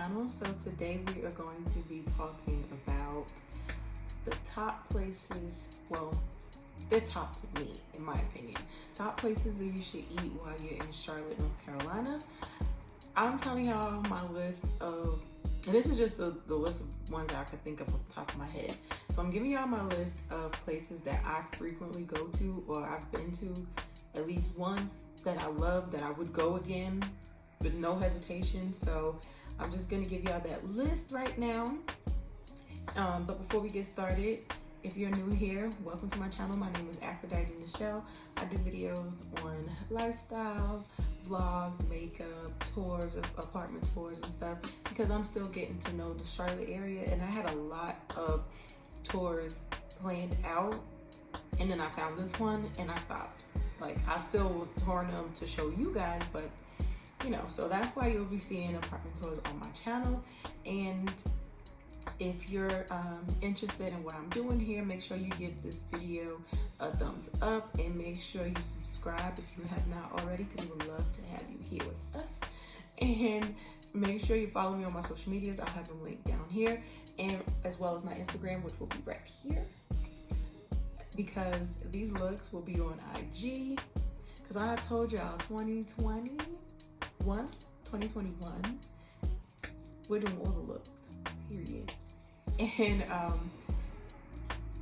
channel. So today we are going to be talking about the top places, well, they're top to me in my opinion, top places that you should eat while you're in Charlotte, North Carolina. I'm telling y'all my list of, and this is just the list of ones that I could think of off the top of my head. So I'm giving y'all my list of places that I frequently go to or I've been to at least once, that I love, that I would go again with no hesitation. So I'm just gonna give y'all that list right now. But before we get started, if you're new here, welcome to my channel. My name is Aphrodite Nichelle. I do videos on lifestyle, vlogs, makeup, tours, apartment tours and stuff, because I'm still getting to know the Charlotte area, and I had a lot of tours planned out, and then I found this one and I stopped. Like, I still was touring them to show you guys, but you know, so that's why you'll be seeing apartment tours on my channel. And if you're interested in what I'm doing here, make sure you give this video a thumbs up and make sure you subscribe if you have not already, because we would love to have you here with us. And make sure you follow me on my social medias. I'll have them linked down here, and as well as my Instagram, which will be right here, because these looks will be on IG. Because I told y'all 2021, we're doing all the looks, period. And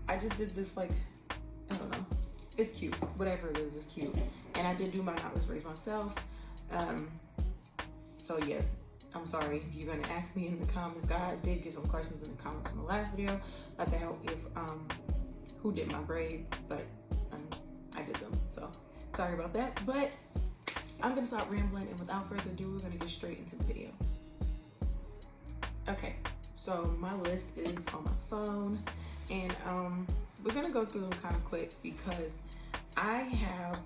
I just did this, like, I don't know, it's cute, whatever it is, it's cute. And I did do my knotless braids myself. So yeah, I'm sorry if you're gonna ask me in the comments. God, I did get some questions in the comments from the last video about if who did my braids, but I did them, so sorry about that. But I'm gonna stop rambling, and without further ado, we're gonna get straight into the video. Okay, so my list is on my phone, and we're gonna go through them kind of quick because I have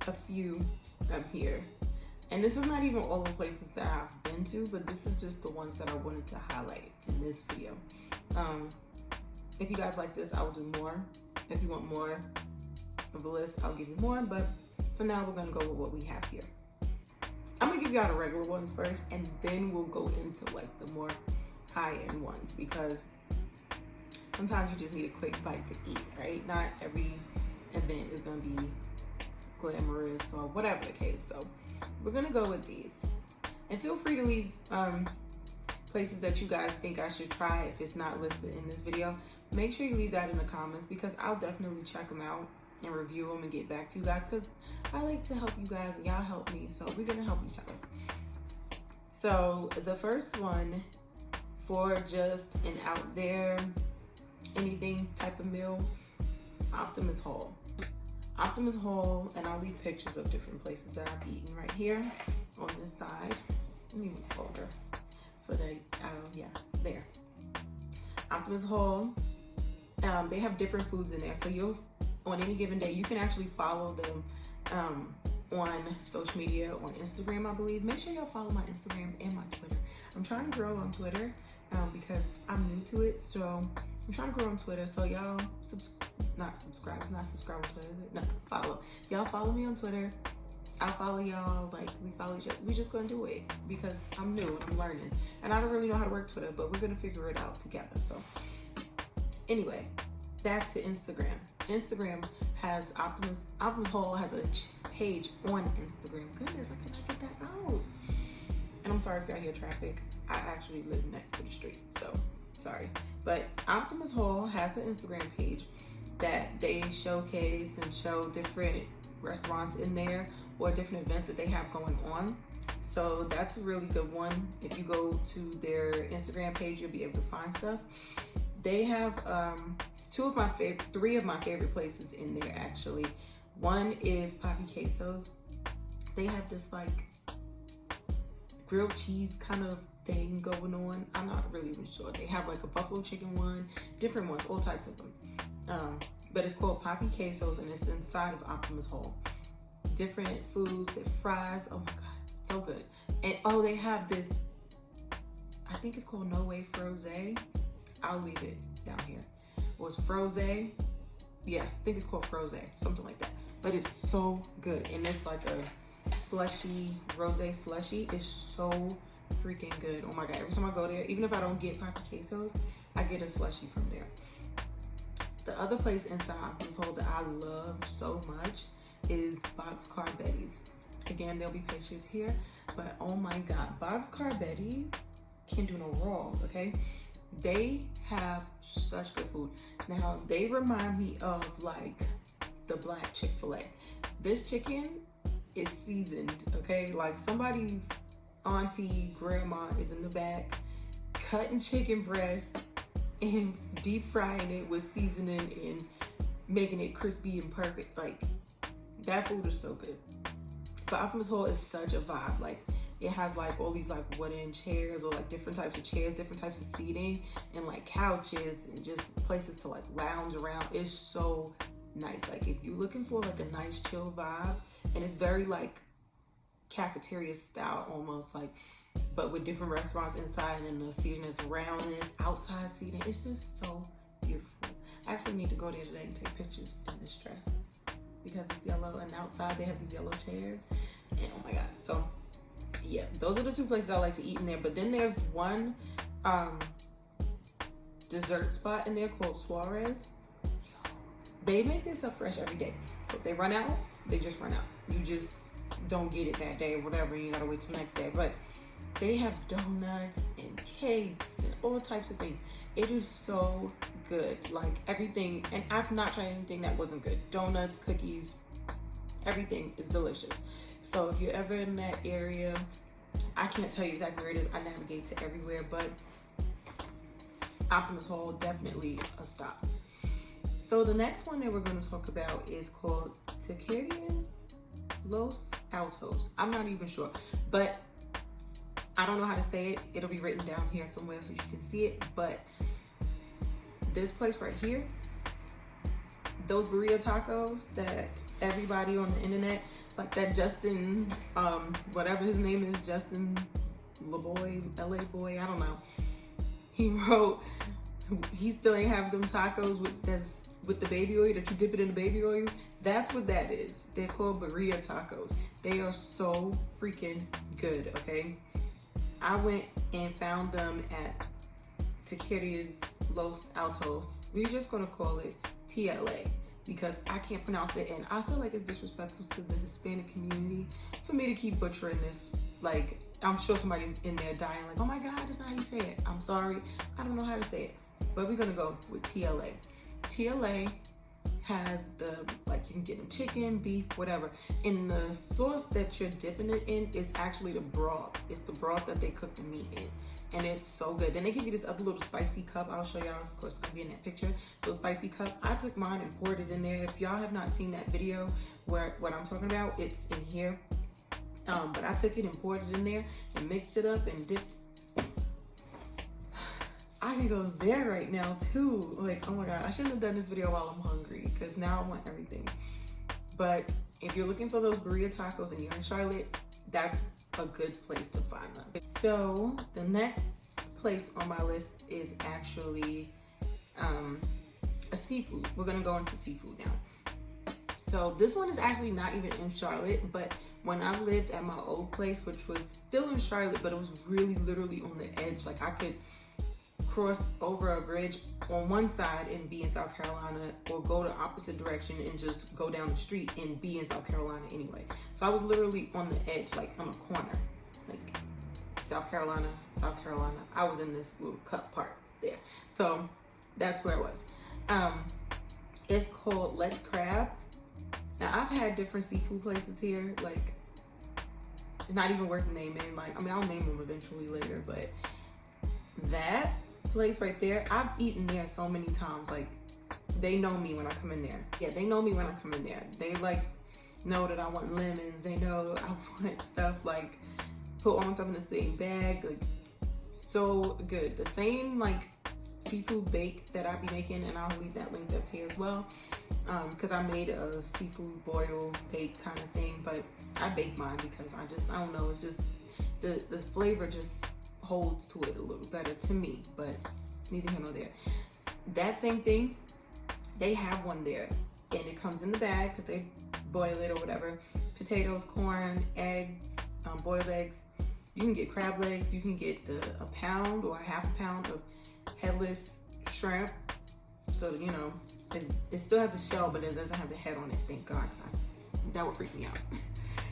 a few here, and this is not even all the places that I've been to, but this is just the ones that I wanted to highlight in this video. If you guys like this, I will do more. If you want more of a list, I'll give you more, but for now, we're gonna go with what we have here. I'm gonna give y'all the regular ones first, and then we'll go into like the more high-end ones, because sometimes you just need a quick bite to eat, right? Not every event is gonna be glamorous or whatever the case. So we're gonna go with these, and feel free to leave places that you guys think I should try if it's not listed in this video. Make sure you leave that in the comments, because I'll definitely check them out and review them and get back to you guys, because I like to help you guys and y'all help me, so we're gonna help each other. So the first one, for just an out there anything type of meal, Optimus Hall. Optimus Hall, and I'll leave pictures of different places that I've eaten right here on this side. Let me move over so that yeah, there. Optimus Hall, they have different foods in there, so you'll, on any given day, you can actually follow them on social media, on Instagram, I believe. Make sure y'all follow my Instagram and my Twitter. I'm trying to grow on Twitter because I'm new to it, so I'm trying to grow on Twitter. So y'all not subscribe on Twitter, is it? No, follow. Y'all follow me on Twitter. I'll follow y'all, like, we follow each other. We just gonna do it because I'm new and I'm learning. And I don't really know how to work Twitter, but we're gonna figure it out together. So anyway, back to Instagram. Instagram has Optimus Hall has a page on Instagram. Goodness, I cannot get that out. And I'm sorry if y'all hear traffic. I actually live next to the street, so sorry. But Optimus Hall has an Instagram page that they showcase and show different restaurants in there or different events that they have going on. So that's a really good one. If you go to their Instagram page, you'll be able to find stuff. They have three of my favorite places in there, actually. One is Poppy Quesos. They have this like grilled cheese kind of thing going on. I'm not really even sure. They have like a buffalo chicken one, different ones, all types of them. But it's called Poppy Quesos, and it's inside of Optimus Hall. Different foods, their fries, oh my God, so good. And oh, they have this, I think it's called No Way Froze. I'll leave it down here. Or it's Froze. Yeah, I think it's called Froze, something like that. But it's so good, and it's like a slushy, rosé slushy. It's so freaking good. Oh my God, every time I go there, even if I don't get Papa Quesos, I get a slushie from there. The other place inside Optimus Hall that I love so much is Boxcar Betty's. Again, there'll be pictures here, but oh my God, Boxcar Betty's can do no wrong, okay? They have such good food. Now, they remind me of like the black Chick-fil-A. This chicken is seasoned, okay? Like somebody's auntie, grandma is in the back cutting chicken breast and deep frying it with seasoning and making it crispy and perfect. Like, that food is so good. But Optimus Hall is such a vibe. Like, it has like all these like wooden chairs or like different types of chairs, different types of seating, and like couches and just places to like lounge around. It's so nice. Like, if you're looking for like a nice chill vibe, and it's very like cafeteria style almost, like, but with different restaurants inside, and the seating is around this outside seating. It's just so beautiful. I actually need to go there today and take pictures in this dress because it's yellow, and outside they have these yellow chairs, and oh my God. So yeah, those are the two places I like to eat in there. But then there's one dessert spot in there called Suarez. They make this stuff fresh every day. So if they run out, they just run out. You just don't get it that day or whatever, you gotta wait till the next day. But they have donuts and cakes and all types of things. It is so good, like everything. And I've not tried anything that wasn't good. Donuts, cookies, everything is delicious. So if you're ever in that area, I can't tell you exactly where it is. I navigate to everywhere, but Optimus Hall, definitely a stop. So the next one that we're going to talk about is called Taqueria Los Altos. I'm not even sure, but I don't know how to say it. It'll be written down here somewhere so you can see it. But this place right here, those burrito tacos that everybody on the internet, like that Justin, whatever his name is, Justin LaBoy, LA boy, I don't know. He wrote, he still ain't have them tacos with the baby oil, that you dip it in the baby oil. That's what that is. They're called burrito tacos. They are so freaking good, okay? I went and found them at Taqueria Los Altos. We're just gonna call it TLA because I can't pronounce it, and I feel like it's disrespectful to the Hispanic community for me to keep butchering this. Like, I'm sure somebody's in there dying like, oh my God, that's not how you say it. I'm sorry, I don't know how to say it. But we're gonna go with TLA. TLA has the, like, you can get them chicken, beef, whatever. And the sauce that you're dipping it in is actually the broth. It's the broth that they cook the meat in. And it's so good. Then they give you this other little spicy cup. I'll show y'all, of course, it's gonna be in that picture. Little spicy cup. I took mine and poured it in there. If y'all have not seen that video where what I'm talking about, it's in here. But I took it and poured it in there and mixed it up and dipped. I can go there right now too. Like, oh my God, I shouldn't have done this video while I'm hungry because now I want everything. But if you're looking for those burrito tacos and you're in Charlotte, that's a good place to find them. So the next place on my list is actually a seafood. We're gonna go into seafood now. So this one is actually not even in Charlotte, but when I lived at my old place, which was still in Charlotte, but it was really literally on the edge. Like, I could cross over a bridge on one side and be in South Carolina, or go the opposite direction and just go down the street and be in South Carolina anyway. So I was literally on the edge, like on a corner, like South Carolina, South Carolina. I was in this little cut part there. So that's where it was. It's called Let's Crab. Now, I've had different seafood places here, like, not even worth naming. Like, I mean, I'll name them eventually later, but that place right there, I've eaten there so many times. Like, they know me when I come in there. Yeah, they know me when I come in there. They, like, know that I want lemons. They know I want stuff, like, put all my stuff in the same bag. Like, so good. The same, like, seafood bake that I be making, and I'll leave that linked up here as well. Because I made a seafood boil bake kind of thing, but I baked mine because I don't know, it's just, the flavor just holds to it a little better to me, but neither here nor there. That same thing, they have one there, and it comes in the bag because they boil it or whatever. Potatoes, corn, eggs, boiled eggs, You can get crab legs, you can get a pound or a half a pound of headless shrimp. So, you know, it still has the shell, but it doesn't have the head on it, thank God. That would freak me out.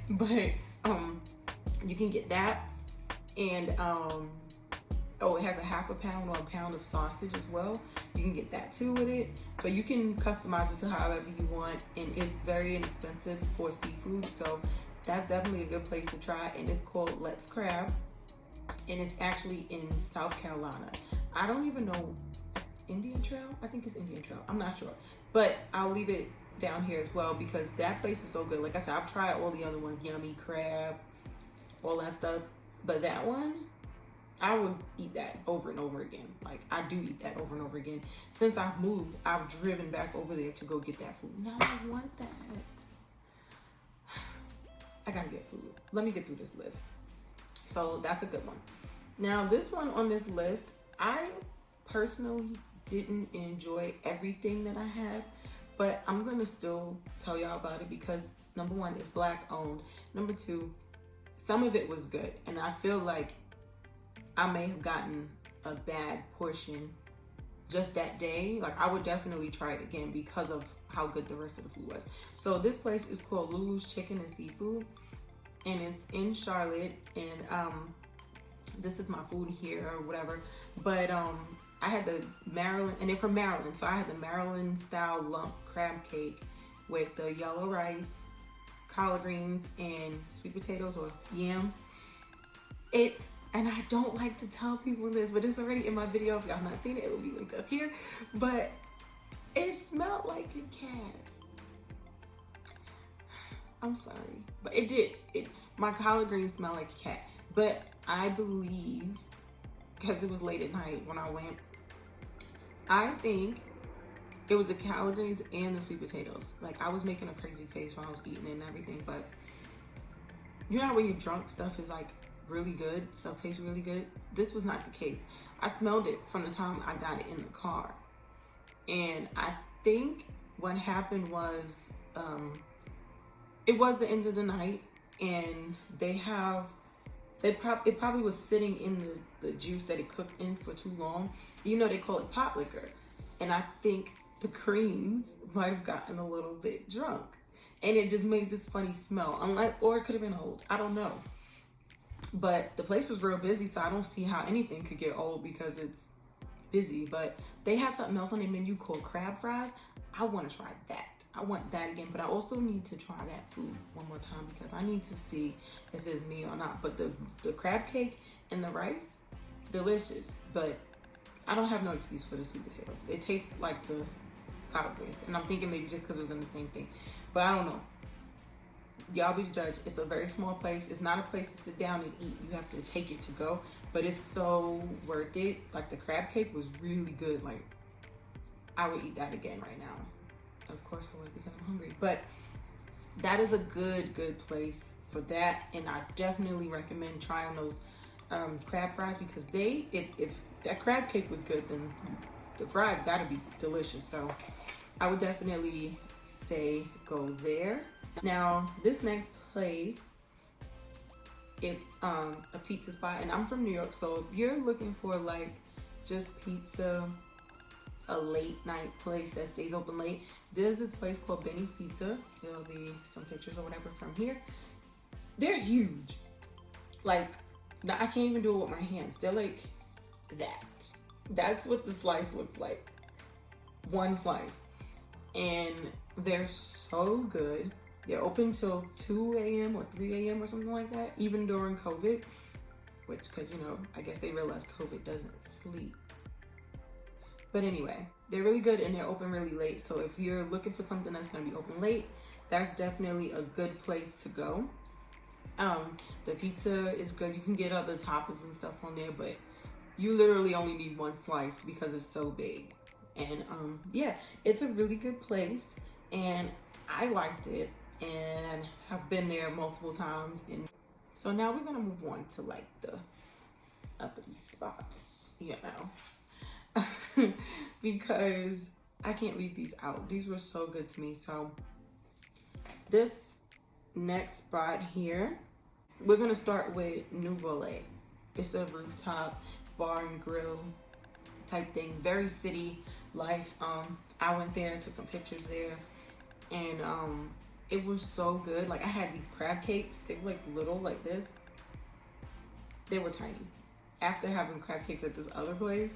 But you can get that. And oh, it has a half a pound or a pound of sausage as well. You can get that too with it, but you can customize it to however you want, and it's very inexpensive for seafood, so that's definitely a good place to try. And it's called Let's Crab, and it's actually in South Carolina. I don't even know, Indian Trail? I think it's Indian Trail, I'm not sure, but I'll leave it down here as well because that place is so good. Like I said, I've tried all the other ones, Yummy Crab, all that stuff, but that one, I would eat that over and over again. Like, I do eat that over and over again. Since I've moved, I've driven back over there to go get that food. Now I want that. I gotta get food. Let me get through this list. So that's a good one. Now this one on this list, I personally didn't enjoy everything that I had, but I'm gonna still tell y'all about it because number one, it's Black owned. Number two, some of it was good. And I feel like I may have gotten a bad portion just that day. Like, I would definitely try it again because of how good the rest of the food was. So this place is called LuLu's Chicken and Seafood, and it's in Charlotte. And this is my food here or whatever. But I had the Maryland, and they're from Maryland, so I had the Maryland style lump crab cake with the yellow rice, collard greens, and sweet potatoes or yams. And I don't like to tell people this, but it's already in my video. If y'all not seen it, it will be linked up here. But it smelled like a cat. I'm sorry, but it did. My collard greens smelled like a cat. But I believe, because it was late at night when I went, I think it was the collard greens and the sweet potatoes. Like, I was making a crazy face when I was eating it and everything, but you know how when you're drunk, stuff is like really good, stuff tastes really good? This was not the case. I smelled it from the time I got it in the car. And I think what happened was, it was the end of the night, and it probably was sitting in the juice that it cooked in for too long. You know, they call it pot liquor. And I think the creams might have gotten a little bit drunk. And it just made this funny smell. Or it could have been old, I don't know. But the place was real busy, so I don't see how anything could get old because it's busy. But they had something else on their menu called crab fries. I want to try that. I want that again, but I also need to try that food one more time because I need to see if it's me or not. But the crab cake and the rice, delicious. But I don't have no excuse for the sweet potatoes. It tastes like the collard greens, and I'm thinking maybe just because it was in the same thing. But I don't know. Y'all be the judge. It's a very small place. It's not a place to sit down and eat. You have to take it to go, but it's so worth it. Like, the crab cake was really good. Like, I would eat that again right now. Of course I would because I'm hungry, but that is a good place for that. And I definitely recommend trying those crab fries because if that crab cake was good, then the fries gotta be delicious. So I would definitely say go there. Now, this next place, it's a pizza spot, and I'm from New York, so if you're looking for like just pizza, a late night place that stays open late, there's this place called Benny's Pizza. There'll be some pictures or whatever from here. They're huge. Like, I can't even do it with my hands. They're like that. That's what the slice looks like. One slice. And they're so good. They're open till 2 a.m. or 3 a.m. or something like that, even during COVID, which, because, you know, I guess they realized COVID doesn't sleep. But anyway, they're really good and they're open really late. So if you're looking for something that's going to be open late, that's definitely a good place to go. The pizza is good. You can get other toppings and stuff on there, but you literally only need one slice because it's so big. And yeah, it's a really good place and I liked it and have been there multiple times. And so now we're gonna move on to like the uppity spots, you know, because I can't leave these out. These were so good to me. So this next spot here we're gonna start with Nuvole. It's a rooftop bar and grill type thing, very city life. I went there, took some pictures there, and it was so good. Like, I had these crab cakes. They were like little, like this. They were tiny. After having crab cakes at this other place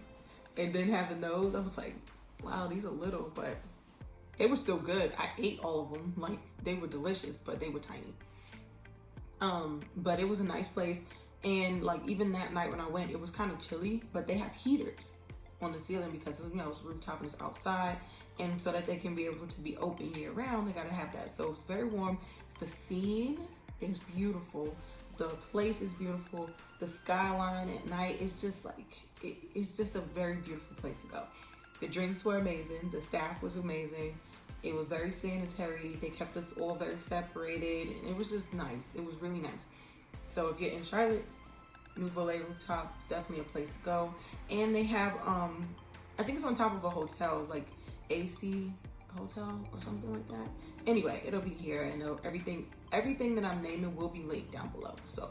and then having those, I was like, wow, these are little, but they were still good. I ate all of them. Like, they were delicious, but they were tiny. But it was a nice place. And like, even that night when I went, it was kind of chilly, but they have heaters on the ceiling because, you know, it's rooftop and it's outside. And so that they can be able to be open year round, they gotta have that. So it's very warm. The scene is beautiful. The place is beautiful. The skyline at night is just like, it's just a very beautiful place to go. The drinks were amazing. The staff was amazing. It was very sanitary. They kept us all very separated. And it was just nice. It was really nice. So if you're in Charlotte, Nuvole Rooftop is definitely a place to go. And they have, I think it's on top of a hotel, like AC Hotel or something like that. Anyway, it'll be here, and everything that I'm naming will be linked down below. So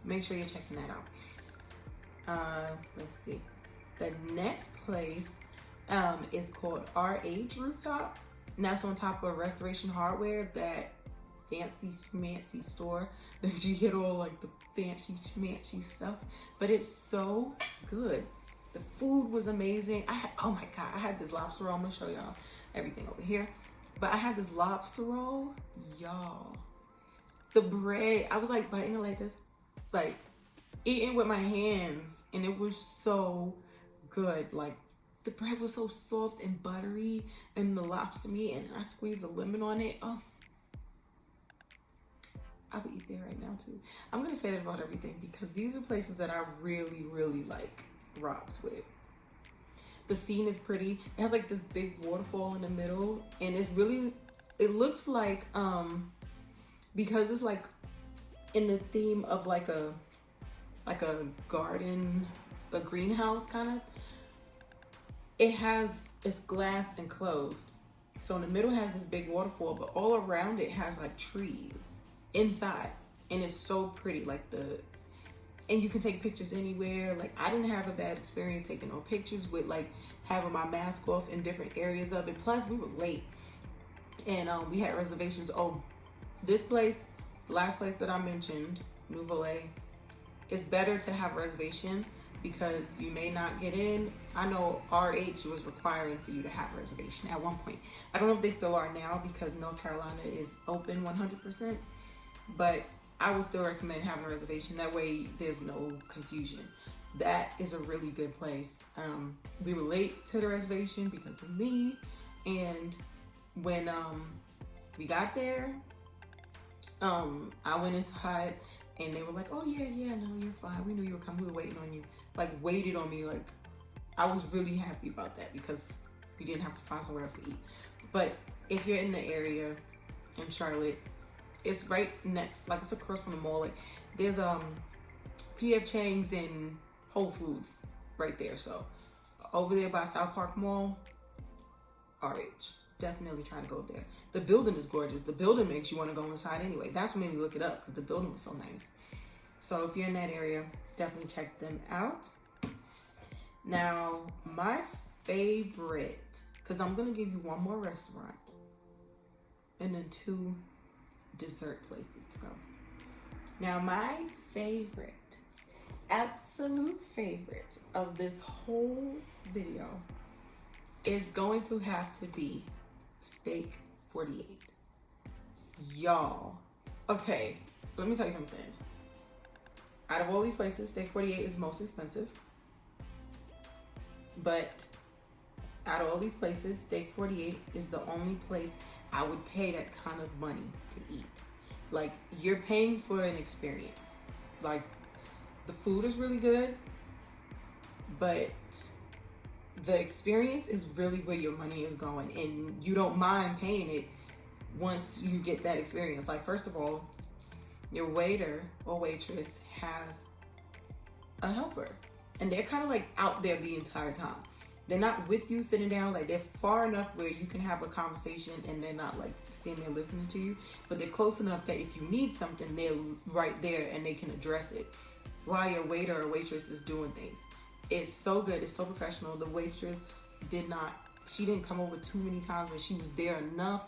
make sure you're checking that out. Let's see. The next place is called RH Rooftop. And that's on top of Restoration Hardware, that fancy schmancy store that you get all like the fancy schmancy stuff. But it's so good. The food was amazing. Oh my God, I had this lobster roll. I'm gonna show y'all everything over here. But I had this lobster roll, y'all. The bread, I was like biting it like this, like eating with my hands, and it was so good. Like, the bread was so soft and buttery, and the lobster meat, and I squeezed the lemon on it. Oh, I would eat there right now too. I'm gonna say that about everything because these are places that I really, really like rocks with. The scene is pretty. It has like this big waterfall in the middle, and it's really, it looks like, because it's like in the theme of like a garden, a greenhouse kind of. It's glass enclosed. So in the middle has this big waterfall, but all around it has like trees inside, and it's so pretty. Like, and you can take pictures anywhere. Like, I didn't have a bad experience taking no pictures with like having my mask off in different areas of it. Plus we were late, and we had reservations. Oh, this place, the last place that I mentioned, Nuvole, it's better to have a reservation because you may not get in. I know RH was requiring for you to have a reservation at one point. I don't know if they still are now because North Carolina is open 100%, but I would still recommend having a reservation. That way there's no confusion. That is a really good place. We were late to the reservation because of me, and when we got there, I went inside and they were like, oh yeah, no, you're fine. We knew you were coming. We were waiting on you. Like, waited on me. Like, I was really happy about that because we didn't have to find somewhere else to eat. But if you're in the area in Charlotte, it's right next, like it's across from the mall. Like, there's PF Chang's and Whole Foods right there. So over there by South Park Mall, RH. Definitely try to go there. The building is gorgeous. The building makes you want to go inside anyway. That's what made me look it up, because the building was so nice. So if you're in that area, definitely check them out. Now, my favorite, because I'm going to give you one more restaurant and then 2 dessert places to go. Now, my favorite, absolute favorite of this whole video is going to have to be Steak 48. Y'all. Okay, let me tell you something. Out of all these places, Steak 48 is most expensive. But out of all these places, Steak 48 is the only place I would pay that kind of money to eat. Like, you're paying for an experience. Like, the food is really good, but the experience is really where your money is going, and you don't mind paying it once you get that experience. Like, first of all, your waiter or waitress has a helper, and they're kind of like out there the entire time. they're not with you sitting down, like they're far enough where you can have a conversation and they're not like standing there listening to you, but they're close enough that if you need something, they're right there and they can address it while your waiter or waitress is doing things. It's so good. It's so professional. The waitress she didn't come over too many times, but she was there enough.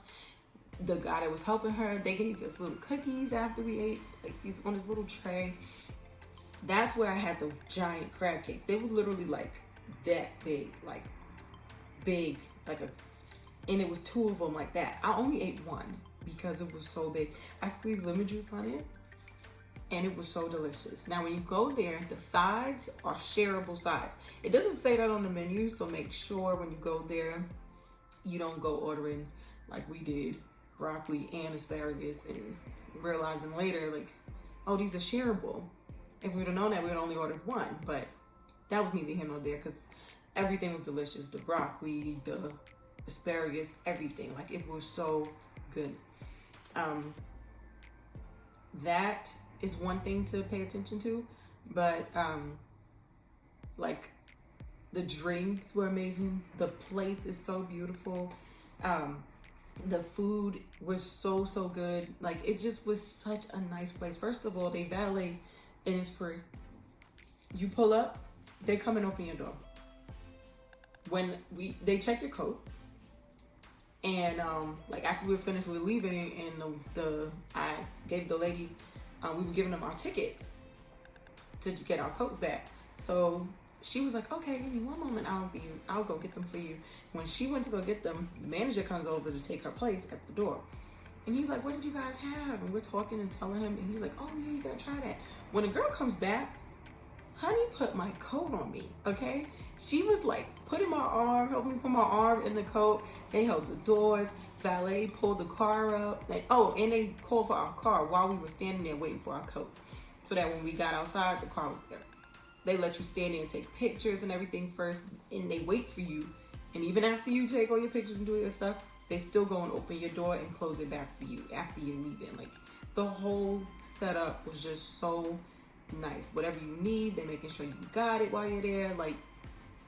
The guy that was helping her, they gave us little cookies after we ate, like these on this little tray. That's where I had the giant crab cakes. They were literally like that big, like and it was 2 of them like that. I only ate one because it was so big. I squeezed lemon juice on it and it was so delicious. Now, when you go there, the sides are shareable sides. It doesn't say that on the menu, so make sure when you go there, you don't go ordering like we did, broccoli and asparagus, and realizing later, like, oh, these are shareable. If we would have known that, we would have only ordered one, but that was neither here nor there because everything was delicious. The broccoli, the asparagus, everything. Like, it was so good. That is one thing to pay attention to, but like, the drinks were amazing. The place is so beautiful. The food was so good. Like, it just was such a nice place. First of all, they valet and it's free. You pull up, they come and open your door. When they check your coat, and like after we were finished, we were leaving, and I gave the lady, we were giving them our tickets to get our coats back. So she was like, okay, give me one moment, I'll go get them for you. When she went to go get them, the manager comes over to take her place at the door. And he's like, what did you guys have? And we're talking and telling him, and he's like, oh yeah, you gotta try that. When the girl comes back, honey put my coat on me, okay? She was like putting my arm, helping me put my arm in the coat. They held the doors, valet pulled the car up. And they called for our car while we were standing there waiting for our coats. So that when we got outside, the car was there. They let you stand there and take pictures and everything first, and they wait for you. And even after you take all your pictures and do your stuff, they still go and open your door and close it back for you after you're leaving. Like, the whole setup was just so nice. Whatever you need, they're making sure you got it while you're there. Like,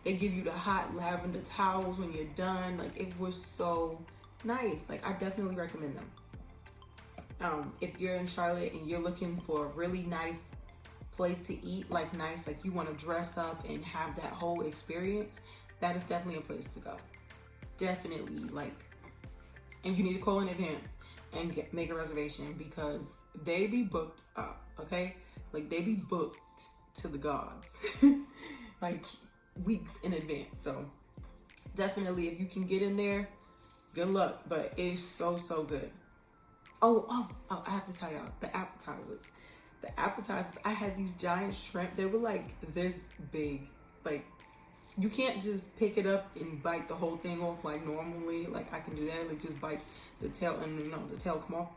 they give you the hot lavender towels when you're done. Like, it was so nice. Like, I definitely recommend them. If you're in Charlotte and you're looking for a really nice place to eat, like you want to dress up and have that whole experience, that is definitely a place to go. Definitely, like, and you need to call in advance and make a reservation because they be booked up, okay? Like, they be booked to the gods, like, weeks in advance. So definitely, if you can get in there, good luck, but it's so good. Oh, I have to tell y'all, the appetizers, I had these giant shrimp. They were like this big. Like, you can't just pick it up and bite the whole thing off like normally. Like, I can do that, like just bite the tail, and the tail come off.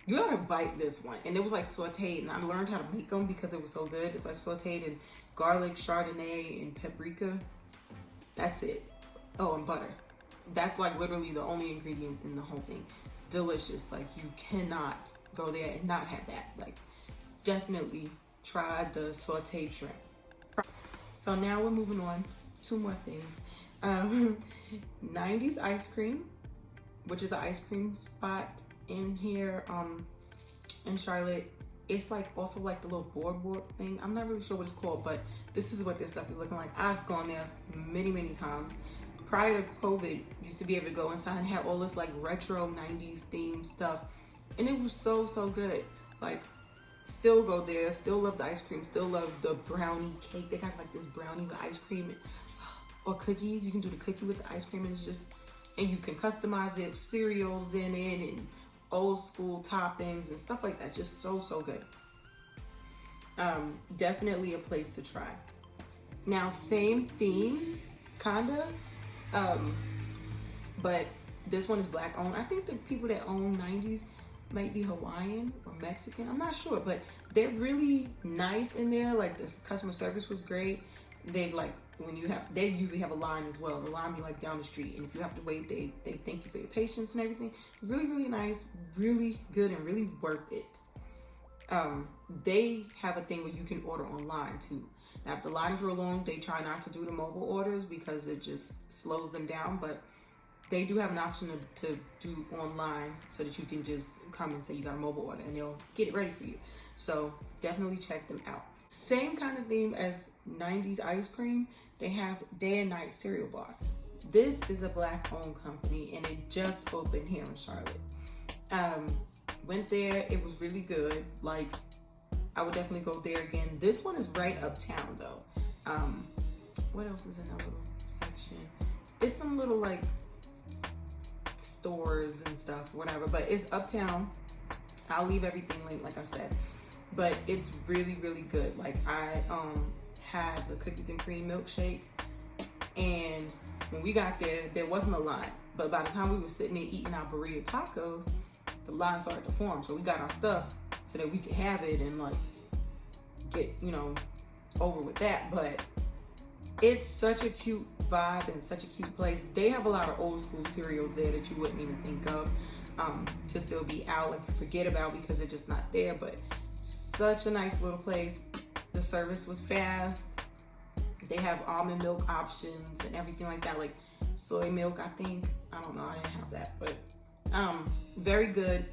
You gotta bite this one. And it was like sauteed, and I learned how to make them because it was so good. It's like sauteed in garlic, chardonnay, and paprika. That's it. Oh, and butter. That's like literally the only ingredients in the whole thing. Delicious. Like, you cannot go there and not have that. Like, definitely try the sauteed shrimp. So now we're moving on. 2 more things. 90s ice cream, which is an ice cream spot in here in Charlotte. It's like off of like the little boardwalk thing. I'm not really sure what it's called, but this is what their stuff is looking like. I've gone there many times. Prior to COVID, used to be able to go inside and have all this like retro 90s themed stuff, and it was so good. Like, still go there, still love the ice cream, still love the brownie cake. They got like this brownie with ice cream or cookies. You can do the cookie with the ice cream, and it's just, and you can customize it, cereals in it, and old school toppings and stuff like that. Just so good. Definitely a place to try. Now, same theme, kinda, but this one is black owned. I think the people that own 90s might be Hawaiian or Mexican. I'm not sure, but they're really nice in there. Like, the customer service was great. They like, they usually have a line as well. The line be like down the street, and if you have to wait, they thank you for your patience and everything. Really nice, really good, and really worth it. They have a thing where you can order online too. Now, if the line is real long, they try not to do the mobile orders because it just slows them down, but they do have an option to do online so that you can just come and say you got a mobile order and they'll get it ready for you. So definitely check them out. Same kind of theme as 90s ice cream, they have Day and Night Cereal Bar. This is a Black owned company and it just opened here in Charlotte. Went there, it was really good. Like, I would definitely go there again. This one is right uptown though. What else is in that little section? It's some little like stores and stuff, whatever, but it's uptown. I'll leave everything linked, like I said, but it's really, really good. Like, I had the cookies and cream milkshake, and when we got there, there wasn't a line, but by the time we were sitting there eating our burrito tacos, the line started to form. So we got our stuff so that we could have it and like get, you know, over with that. But it's such a cute vibe and such a cute place. They have a lot of old school cereals there that you wouldn't even think of to still be out, like, forget about because they're just not there. But such a nice little place. The service was fast. They have almond milk options and everything like that, like soy milk, I think. I don't know, I didn't have that, but very good.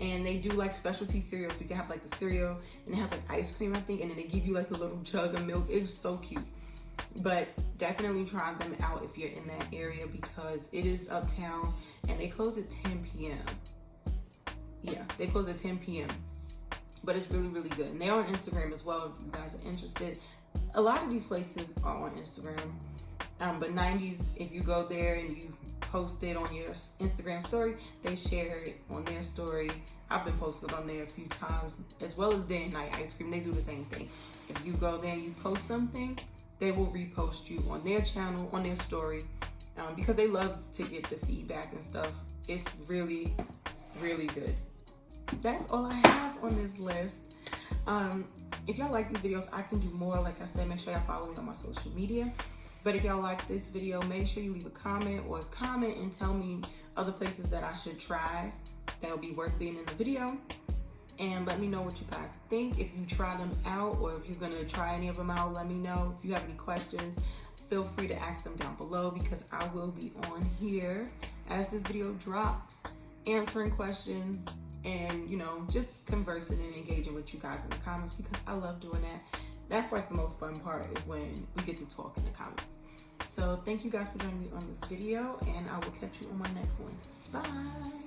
And they do like specialty cereals, so you can have like the cereal and they have like ice cream, I think, and then they give you like a little jug of milk. It's so cute. But definitely try them out if you're in that area because it is uptown and they close at 10 p.m. Yeah, they close at 10 p.m. But it's really, really good. And they're on Instagram as well if you guys are interested. A lot of these places are on Instagram. But 90s, if you go there and you post it on your Instagram story, they share it on their story. I've been posted on there a few times, as well as Day and Night Ice Cream. They do the same thing. If you go there and you post something, they will repost you on their channel, on their story, because they love to get the feedback and stuff. It's really, really good. That's all I have on this list. If y'all like these videos, I can do more. Like I said, make sure y'all follow me on my social media. But if y'all like this video, make sure you leave a comment and tell me other places that I should try that will be worth being in the video. And let me know what you guys think. If you try them out or if you're gonna try any of them out, let me know. If you have any questions, feel free to ask them down below because I will be on here as this video drops, answering questions and, you know, just conversing and engaging with you guys in the comments because I love doing that. That's like the most fun part is when we get to talk in the comments. So thank you guys for joining me on this video and I will catch you on my next one. Bye.